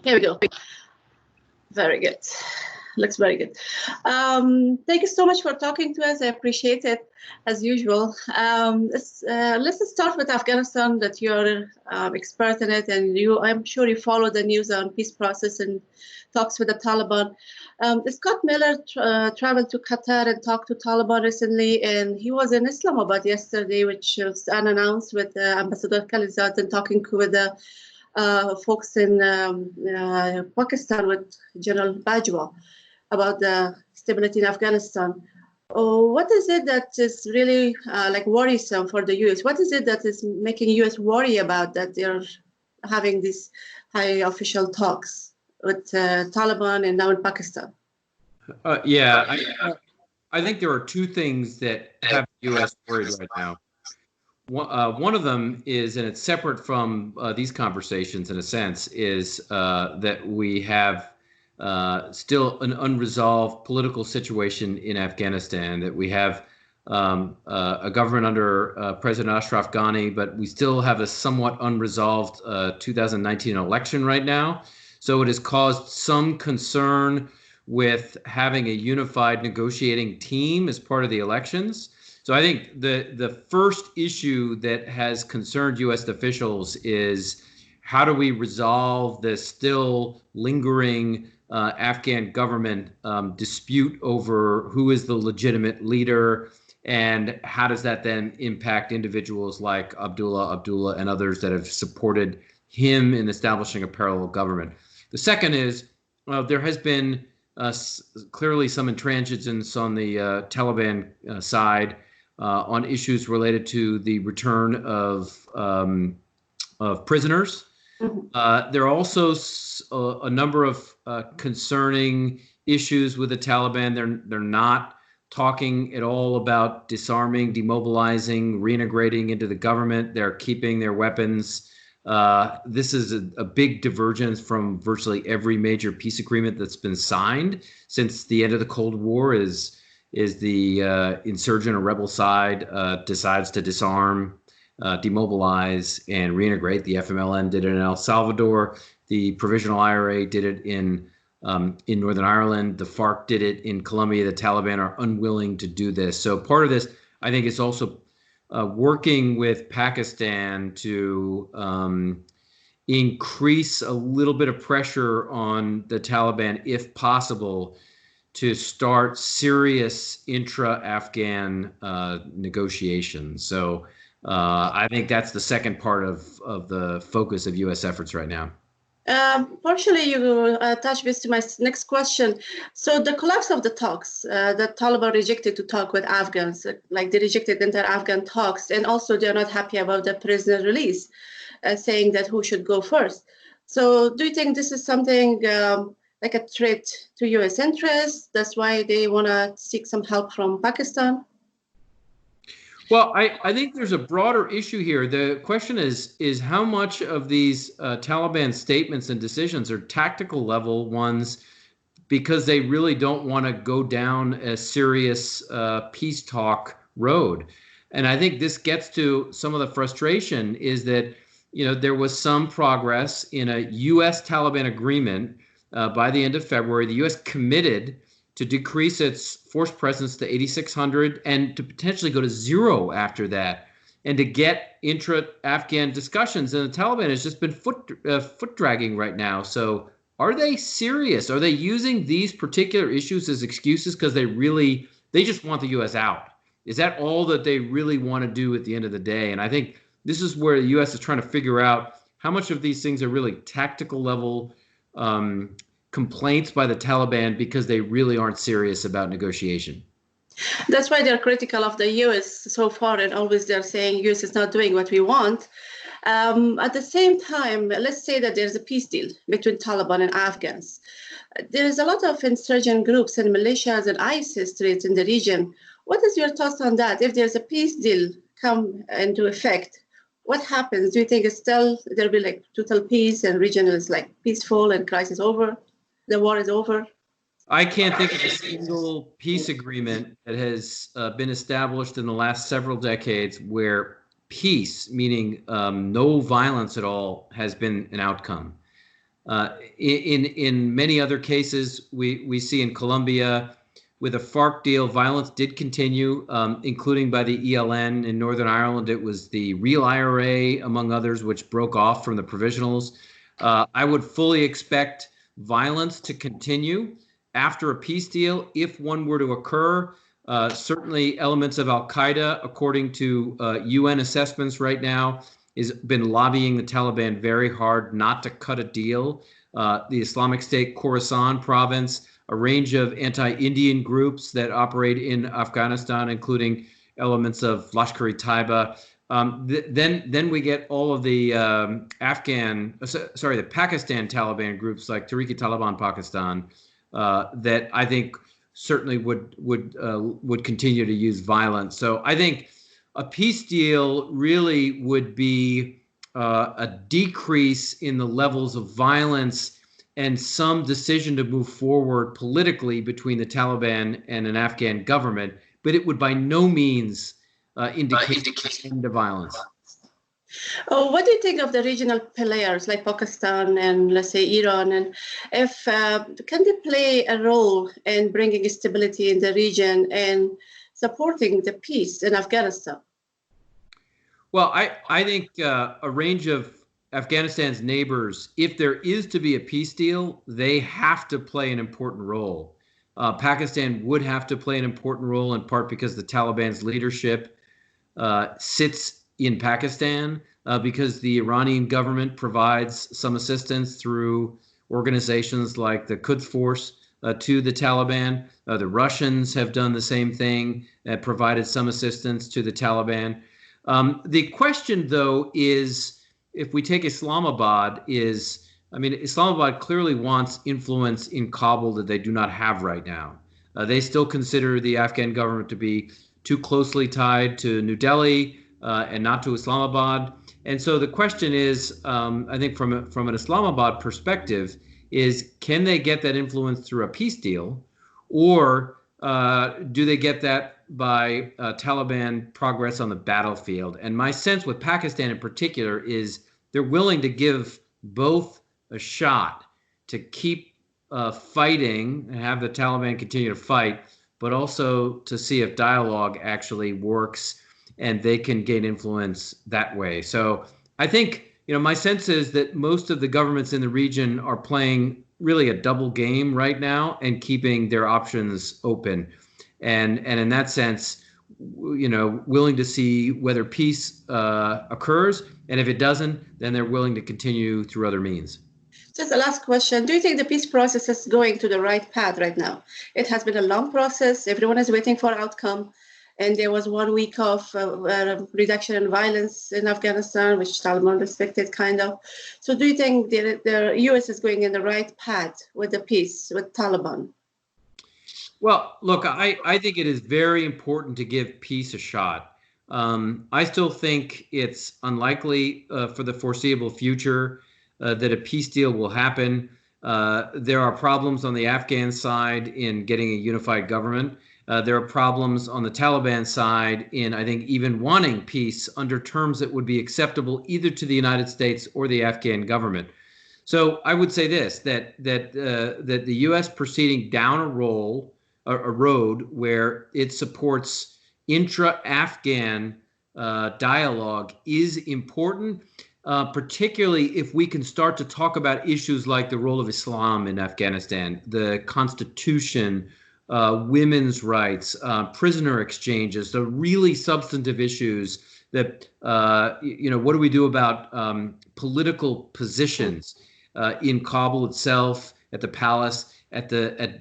Here we go. Very good. Looks very good. Thank you so much for talking to us. I appreciate it, as usual. Let's start with Afghanistan, that you're expert in it, and I'm sure you follow the news on peace process and talks with the Taliban. Scott Miller traveled to Qatar and talked to Taliban recently, and he was in Islamabad yesterday, which was unannounced, with Ambassador Khalilzad, and talking with the folks in Pakistan with General Bajwa about the stability in Afghanistan. What is it that is really worrisome for the U.S.? What is it that is making U.S. worry about that they're having these high official talks with Taliban and now in Pakistan? I think there are two things that have the U.S. worried right now. One of them is, and it's separate from these conversations in a sense, is that we have still an unresolved political situation in Afghanistan, that we have a government under President Ashraf Ghani, but we still have a somewhat unresolved 2019 election right now. So it has caused some concern with having a unified negotiating team as part of the elections. So I think the first issue that has concerned U.S. officials is, how do we resolve this still lingering Afghan government dispute over who is the legitimate leader, and how does that then impact individuals like Abdullah and others that have supported him in establishing a parallel government. The second is there has been clearly some intransigence on the Taliban side on issues related to the return of prisoners. There are also a number of concerning issues with the Taliban. They're not talking at all about disarming, demobilizing, reintegrating into the government. They're keeping their weapons. This is a big divergence from virtually every major peace agreement that's been signed since the end of the Cold War. Is the insurgent or rebel side decides to disarm, demobilize, and reintegrate. The FMLN did it in El Salvador. The Provisional IRA did it in Northern Ireland. The FARC did it in Colombia. The Taliban are unwilling to do this. So part of this, I think, is also working with Pakistan to increase a little bit of pressure on the Taliban, if possible, to start serious intra-Afghan negotiations. So I think that's the second part of the focus of U.S. efforts right now. Partially, you touched this to my next question. So the collapse of the talks, the Taliban rejected to talk with Afghans, like they rejected entire Afghan talks, and also they're not happy about the prisoner release, saying that who should go first. So do you think this is something like a threat to U.S. interests? That's why they want to seek some help from Pakistan? Well, I think there's a broader issue here. The question is how much of these Taliban statements and decisions are tactical level ones, because they really don't want to go down a serious peace talk road. And I think this gets to some of the frustration, is that, there was some progress in a U.S. Taliban agreement by the end of February. The U.S. committed to decrease its force presence to 8,600 and to potentially go to zero after that, and to get intra-Afghan discussions. And the Taliban has just been foot dragging right now. So are they serious? Are they using these particular issues as excuses because they just want the U.S. out? Is that all that they really want to do at the end of the day? And I think this is where the U.S. is trying to figure out how much of these things are really tactical level complaints by the Taliban because they really aren't serious about negotiation. That's why they're critical of the U.S. so far, and always they're saying U.S. is not doing what we want. At the same time, let's say that there's a peace deal between Taliban and Afghans. There's a lot of insurgent groups and militias and ISIS threats in the region. What is your thoughts on that? If there's a peace deal come into effect, what happens? Do you think there'll be like total peace and region is like peaceful and crisis over? The war is over? I can't think of a single peace agreement that has been established in the last several decades where peace, meaning no violence at all, has been an outcome. In many other cases, we see in Colombia, with a FARC deal, violence did continue, including by the ELN in Northern Ireland. It was the Real IRA, among others, which broke off from the provisionals. I would fully expect violence to continue after a peace deal, if one were to occur. Certainly elements of al-Qaeda, according to UN assessments right now, has been lobbying the Taliban very hard not to cut a deal. The Islamic State Khorasan province, a range of anti-Indian groups that operate in Afghanistan, including elements of Lashkar-e-Taiba. Then we get all of the the Pakistan Taliban groups like Tehrik-e-Taliban Pakistan that I think certainly would continue to use violence. So I think a peace deal really would be a decrease in the levels of violence and some decision to move forward politically between the Taliban and an Afghan government, but it would by no means indicate an end to violence. Oh, what do you think of the regional players like Pakistan and, let's say, Iran? And if can they play a role in bringing stability in the region and supporting the peace in Afghanistan? Well, I think a range of Afghanistan's neighbors, if there is to be a peace deal, they have to play an important role. Pakistan would have to play an important role, in part because the Taliban's leadership sits in Pakistan, because the Iranian government provides some assistance through organizations like the Quds Force to the Taliban. The Russians have done the same thing, provided some assistance to the Taliban. The question, though, is, if we take Islamabad, Islamabad clearly wants influence in Kabul that they do not have right now. They still consider the Afghan government to be too closely tied to New Delhi and not to Islamabad. And so the question is, I think from an Islamabad perspective, is can they get that influence through a peace deal, or do they get that by Taliban progress on the battlefield? And my sense with Pakistan in particular is they're willing to give both a shot to keep fighting and have the Taliban continue to fight, but also to see if dialogue actually works and they can gain influence that way. So I think, my sense is that most of the governments in the region are playing really a double game right now and keeping their options open. And in that sense, willing to see whether peace occurs, and if it doesn't, then they're willing to continue through other means. Just a last question. Do you think the peace process is going to the right path right now? It has been a long process. Everyone is waiting for outcome. And there was 1 week of reduction in violence in Afghanistan, which Taliban respected, kind of. So do you think the U.S. is going in the right path with the peace, with Taliban? Well, look, I think it is very important to give peace a shot. I still think it's unlikely for the foreseeable future that a peace deal will happen. There are problems on the Afghan side in getting a unified government. There are problems on the Taliban side in, I think, even wanting peace under terms that would be acceptable either to the United States or the Afghan government. So I would say this, that the U.S. proceeding down a road where it supports intra-Afghan dialogue is important, particularly if we can start to talk about issues like the role of Islam in Afghanistan, the constitution, women's rights, prisoner exchanges, the really substantive issues that, what do we do about political positions in Kabul itself, at the palace, at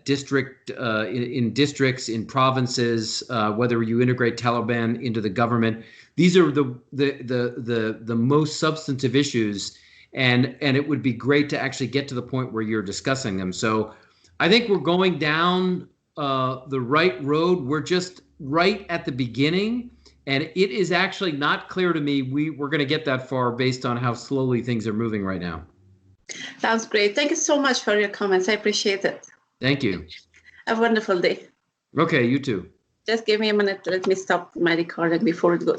district, in districts, in provinces, whether you integrate Taliban into the government. These are the most substantive issues, and it would be great to actually get to the point where you're discussing them. So I think we're going down the right road. We're just right at the beginning, and it is actually not clear to me we're going to get that far based on how slowly things are moving right now. Sounds great. Thank you so much for your comments. I appreciate it. Thank you. Have a wonderful day. Okay, you too. Just give me a minute to let me stop my recording before it goes.